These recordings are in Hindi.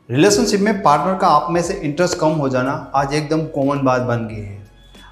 रिलेशनशिप में पार्टनर का आप में से इंटरेस्ट कम हो जाना आज एकदम कॉमन बात बन गई है।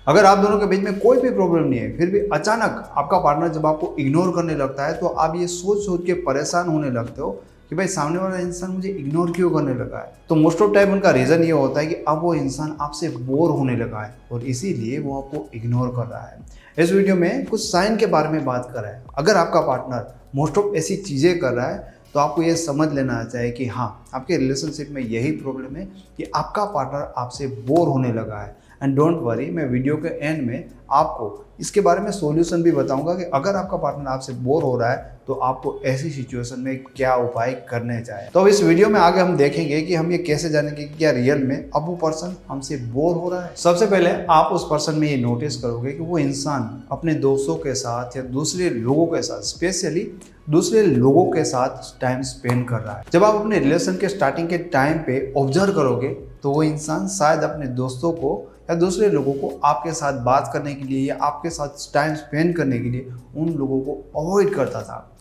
अगर आप दोनों के बीच में कोई भी प्रॉब्लम नहीं है, फिर भी अचानक आपका पार्टनर जब आपको इग्नोर करने लगता है तो आप ये सोच सोच के परेशान होने लगते हो कि भाई सामने वाला इंसान मुझे इग्नोर क्यों करने लगा है। तो मोस्ट ऑफ टाइम उनका रीज़न ये होता है कि अब वो इंसान आपसे बोर होने लगा है और इसीलिए वो आपको इग्नोर कर रहा है। इस वीडियो में कुछ साइन के बारे में बात कर रहा है। अगर आपका पार्टनर मोस्ट ऑफ ऐसी चीज़ें कर रहा है तो आपको ये समझ लेना चाहिए कि हाँ, आपके रिलेशनशिप में यही प्रॉब्लम है कि आपका पार्टनर आपसे बोर होने लगा है। एंड डोंट वरी, मैं वीडियो के एंड में आपको इसके बारे में सॉल्यूशन भी बताऊंगा कि अगर आपका पार्टनर आपसे बोर हो रहा है तो आपको ऐसी सिचुएशन में क्या उपाय करने चाहिए। तो अब इस वीडियो में आगे हम देखेंगे कि हम ये कैसे जानेंगे कि क्या रियल में अब वो पर्सन हमसे बोर हो रहा है। सबसे पहले आप उस पर्सन में ये नोटिस करोगे कि वो इंसान अपने दोस्तों के साथ या दूसरे लोगों के साथ, स्पेशली दूसरे लोगों के साथ टाइम स्पेंड कर रहा है। जब आप अपने रिलेशन के स्टार्टिंग के टाइम पे ऑब्जर्व करोगे तो वो इंसान शायद अपने दोस्तों को या दूसरे लोगों को आपके साथ बात करने के लिए या आपके साथ टाइम स्पेंड करने के लिए उन लोगों को अवॉइड करता था।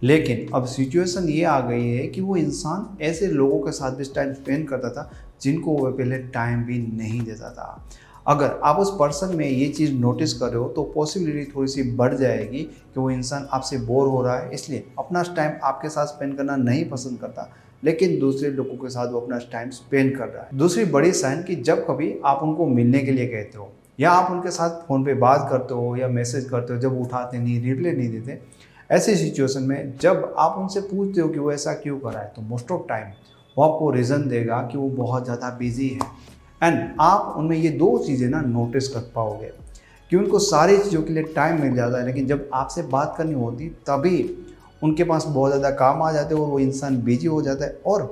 लेकिन अब सिचुएशन ये आ गई है कि वो इंसान ऐसे लोगों के साथ भी टाइम स्पेंड करता था जिनको वो पहले टाइम भी नहीं देता था। अगर आप उस पर्सन में ये चीज़ नोटिस कर रहे हो तो पॉसिबिलिटी थोड़ी सी बढ़ जाएगी कि वो इंसान आपसे बोर हो रहा है, इसलिए अपना टाइम आपके साथ स्पेंड करना नहीं पसंद करता, लेकिन दूसरे लोगों के साथ वो अपना टाइम स्पेंड कर रहा है। दूसरी बड़ी साइन कि जब कभी आप उनको मिलने के लिए कहते हो या आप उनके साथ फ़ोन पे बात करते हो या मैसेज करते हो, जब उठाते नहीं, रिप्लाई नहीं देते, ऐसी सिचुएशन में जब आप उनसे पूछते हो कि वो ऐसा क्यों कर रहा है तो मोस्ट ऑफ टाइम वो आपको रीज़न देगा कि वो बहुत ज़्यादा बिजी है। एंड आप उनमें ये दो चीज़ें ना नोटिस कर पाओगे कि उनको सारी चीज़ों के लिए टाइम मिल जाता है, लेकिन जब आपसे बात करनी होती तभी उनके पास बहुत ज़्यादा काम आ जाते हैं और वो इंसान बिजी हो जाता है। और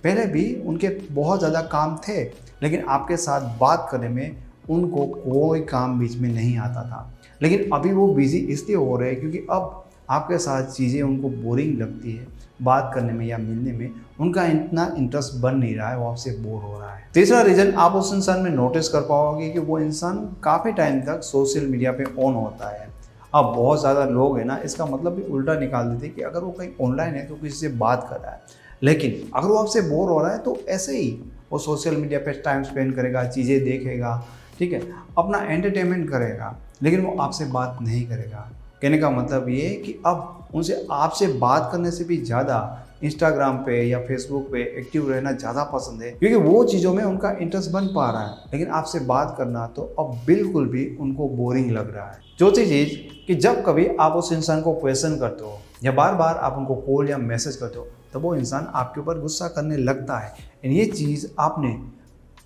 पहले भी उनके बहुत ज़्यादा काम थे, लेकिन आपके साथ बात करने में उनको कोई काम बीच में नहीं आता था, लेकिन अभी वो बिजी इसलिए हो रहे हैं क्योंकि अब आपके साथ चीज़ें उनको बोरिंग लगती है, बात करने में या मिलने में उनका इतना इंटरेस्ट बन नहीं रहा है, वो आपसे बोर हो रहा है। तीसरा रीज़न आप उस इंसान में नोटिस कर पाओगे कि वो इंसान काफ़ी टाइम तक सोशल मीडिया पे ऑन होता है। अब बहुत ज़्यादा लोग हैं ना, इसका मतलब भी उल्टा निकाल देते कि अगर वो कहीं ऑनलाइन है तो किसी से बात कर रहा है, लेकिन अगर वो आपसे बोर हो रहा है तो ऐसे ही वो सोशल मीडिया पे टाइम स्पेंड करेगा, चीज़ें देखेगा, ठीक है, अपना एंटरटेनमेंट करेगा, लेकिन वो आपसे बात नहीं करेगा। कहने का मतलब ये है कि अब उनसे आपसे बात करने से भी ज़्यादा इंस्टाग्राम पे या फेसबुक पे एक्टिव रहना ज़्यादा पसंद है, क्योंकि वो चीज़ों में उनका इंटरेस्ट बन पा रहा है, लेकिन आपसे बात करना तो अब बिल्कुल भी उनको बोरिंग लग रहा है। चौथी चीज़ कि जब कभी आप उस इंसान को क्वेश्चन करते हो या बार बार आप उनको कॉल या मैसेज करते हो तो वो इंसान आपके ऊपर गुस्सा करने लगता है। ये चीज़ आपने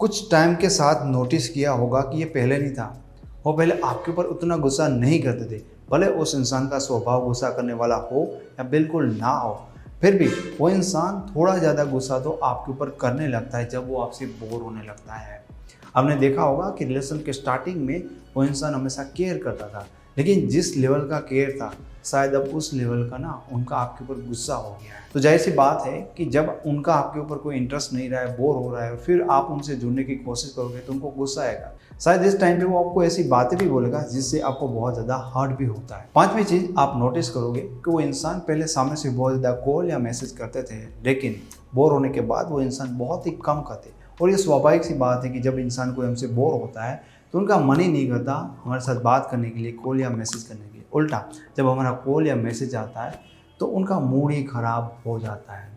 कुछ टाइम के साथ नोटिस किया होगा कि ये पहले नहीं था। वो पहले आपके ऊपर उतना गुस्सा नहीं करते थे, भले उस इंसान का स्वभाव गुस्सा करने वाला हो या बिल्कुल ना हो, फिर भी वो इंसान थोड़ा ज़्यादा गुस्सा तो आपके ऊपर करने लगता है जब वो आपसे बोर होने लगता है। आपने देखा होगा कि रिलेशन के स्टार्टिंग में वो इंसान हमेशा केयर करता था, लेकिन जिस लेवल का केयर था शायद अब उस लेवल का ना उनका आपके ऊपर गुस्सा हो गया है। तो जाहिर सी बात है कि जब उनका आपके ऊपर कोई इंटरेस्ट नहीं रहा है, बोर हो रहा है, फिर आप उनसे जुड़ने की कोशिश करोगे तो उनको गुस्सा आएगा। शायद इस टाइम पे वो आपको ऐसी बातें भी बोलेगा जिससे आपको बहुत ज़्यादा हर्ट भी होता है। पांचवी चीज़ आप नोटिस करोगे कि वो इंसान पहले सामने से बहुत ज़्यादा कॉल या मैसेज करते थे, लेकिन बोर होने के बाद वो इंसान बहुत ही कम करते। और ये स्वाभाविक सी बात है कि जब इंसान कोई हमसे बोर होता है तो उनका मन ही नहीं करता हमारे साथ बात करने के लिए, कॉल या मैसेज करने के लिए। उल्टा जब हमारा कॉल या मैसेज आता है तो उनका मूड ही ख़राब हो जाता है।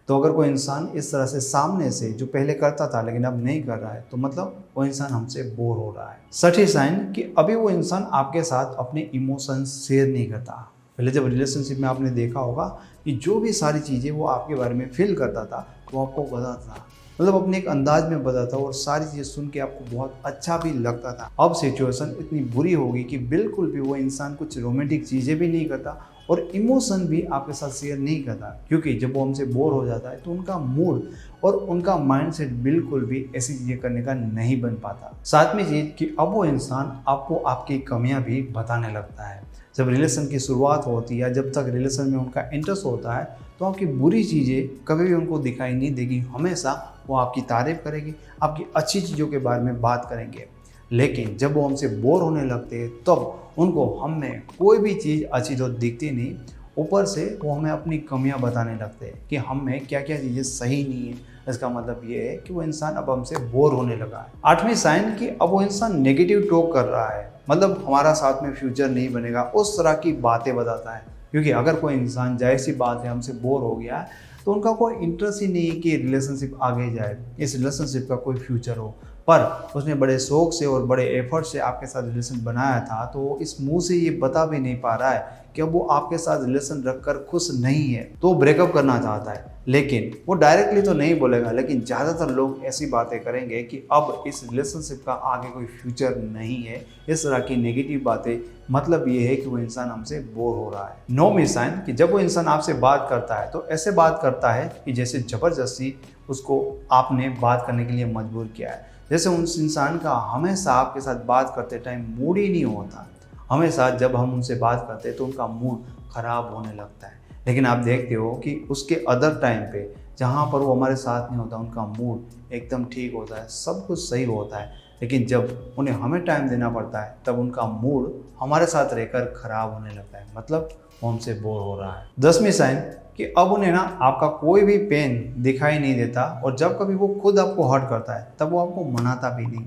तो अगर कोई इंसान इस तरह से सामने से जो पहले करता था लेकिन अब नहीं कर रहा है तो मतलब वो इंसान हमसे बोर हो रहा है। छठी साइन कि अभी वो इंसान आपके साथ अपने इमोशंस शेयर नहीं करता। पहले जब रिलेशनशिप में आपने देखा होगा कि जो भी सारी चीज़ें वो आपके बारे में फील करता था वो आपको बताता था, मतलब अपने एक अंदाज में बताता और सारी चीज़ें सुन के आपको बहुत अच्छा भी लगता था। अब सिचुएशन इतनी बुरी होगी कि बिल्कुल भी वो इंसान कुछ रोमांटिक चीज़ें भी नहीं करता और इमोशन भी आपके साथ शेयर नहीं करता, क्योंकि जब वो हमसे बोर हो जाता है तो उनका मूड और उनका माइंडसेट बिल्कुल भी ऐसी चीज़ें करने का नहीं बन पाता। सातवीं चीज़ कि अब वो इंसान आपको आपकी कमियां भी बताने लगता है। जब रिलेशन की शुरुआत होती है या जब तक रिलेशन में उनका इंटरेस्ट होता है तो आपकी बुरी चीज़ें कभी भी उनको दिखाई नहीं देगी, हमेशा वो आपकी तारीफ़ करेंगे, आपकी अच्छी चीज़ों के बारे में बात करेंगे। लेकिन जब वो हमसे बोर होने लगते हैं तब उनको हम में कोई भी चीज़ अच्छी तो दिखती नहीं ऊपर से वो हमें अपनी कमियां बताने लगते हैं कि हम में क्या क्या चीज़ें सही नहीं है। इसका मतलब ये है कि वो इंसान अब हमसे बोर होने लगा है। 8वीं साइन कि अब वो इंसान नेगेटिव टॉक कर रहा है, मतलब हमारा साथ में फ्यूचर नहीं बनेगा, उस तरह की बातें बताता है। क्योंकि अगर कोई इंसान, जाहिर सी बात है, हमसे बोर हो गया है तो उनका कोई इंटरेस्ट ही नहीं है कि रिलेशनशिप आगे जाए, इस रिलेशनशिप का कोई फ्यूचर हो। पर उसने बड़े शौक से और बड़े एफर्ट से आपके साथ रिलेशन बनाया था, तो वो इस मुंह से ये बता भी नहीं पा रहा है कि अब वो आपके साथ रिलेशन रखकर खुश नहीं है, तो ब्रेकअप करना चाहता है। लेकिन वो डायरेक्टली तो नहीं बोलेगा, लेकिन ज़्यादातर लोग ऐसी बातें करेंगे कि अब इस रिलेशनशिप का आगे कोई फ्यूचर नहीं है। इस तरह की नेगेटिव बातें, मतलब ये है कि वो इंसान हमसे बोर हो रहा है। 9वीं साइन कि जब वो इंसान आपसे बात करता है तो ऐसे बात करता है कि जैसे ज़बरदस्ती उसको आपने बात करने के लिए मजबूर किया है। जैसे उस इंसान का हमेशा आपके साथ बात करते टाइम मूड ही नहीं होता। हमेशा जब हम उनसे बात करते हैं तो उनका मूड खराब होने लगता है। लेकिन आप देखते हो कि उसके अदर टाइम पे जहाँ पर वो हमारे साथ नहीं होता, उनका मूड एकदम ठीक होता है, सब कुछ सही होता है। लेकिन जब उन्हें हमें टाइम देना पड़ता है तब उनका मूड हमारे साथ रहकर खराब होने लगता है, मतलब वो हमसे बोर हो रहा है। 10वीं साइन कि अब उन्हें ना आपका कोई भी पेन दिखाई नहीं देता, और जब कभी वो खुद आपको हर्ट करता है तब वो आपको मनाता भी नहीं।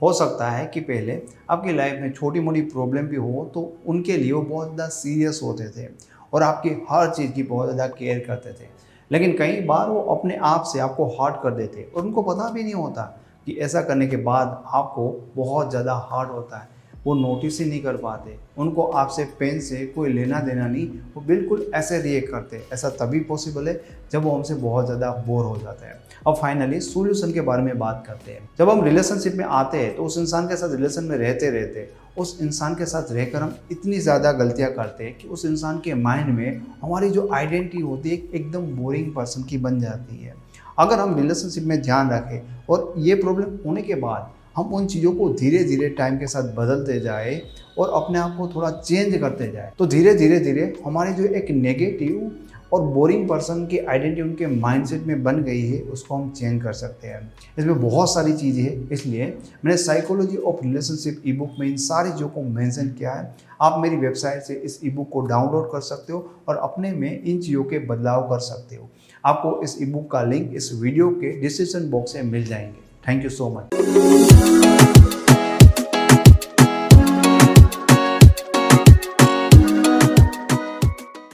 हो सकता है कि पहले आपकी लाइफ में छोटी मोटी प्रॉब्लम भी हो तो उनके लिए वो बहुत ज़्यादा सीरियस होते थे और आपकी हर चीज़ की बहुत ज़्यादा केयर करते थे। लेकिन कई बार वो अपने आप से आपको हर्ट कर देते और उनको पता भी नहीं होता कि ऐसा करने के बाद आपको बहुत ज़्यादा हर्ट होता है। वो नोटिस ही नहीं कर पाते, उनको आपसे पेन से कोई लेना देना नहीं, वो बिल्कुल ऐसे रिएक्ट करते। ऐसा तभी पॉसिबल है जब वो हमसे बहुत ज़्यादा बोर हो जाते हैं। अब फाइनली सॉल्यूशन के बारे में बात करते हैं। जब हम रिलेशनशिप में आते हैं तो उस इंसान के साथ रिलेशन में रहते रहते उस इंसान के साथ रहकर हम इतनी ज़्यादा गलतियाँ करते हैं कि उस इंसान के माइंड में हमारी जो आइडेंटिटी होती है एकदम बोरिंग पर्सन की बन जाती है। अगर हम रिलेशनशिप में ध्यान रखें और ये प्रॉब्लम होने के बाद हम उन चीज़ों को धीरे धीरे टाइम के साथ बदलते जाए और अपने आप को थोड़ा चेंज करते जाए, तो धीरे धीरे हमारी जो एक नेगेटिव और बोरिंग पर्सन की आइडेंटिटी उनके माइंडसेट में बन गई है, उसको हम चेंज कर सकते हैं। इसमें बहुत सारी चीज़ें हैं, इसलिए मैंने psychology of relationship E book में इन सारी चीज़ों को मेंशन किया है। आप मेरी वेबसाइट से इस ई बुक को डाउनलोड कर सकते हो और अपने में इन चीज़ों के बदलाव कर सकते हो। आपको इस ई बुक का लिंक इस वीडियो के डिस्क्रिप्शन बॉक्स में मिल जाएंगे। Thank you so much.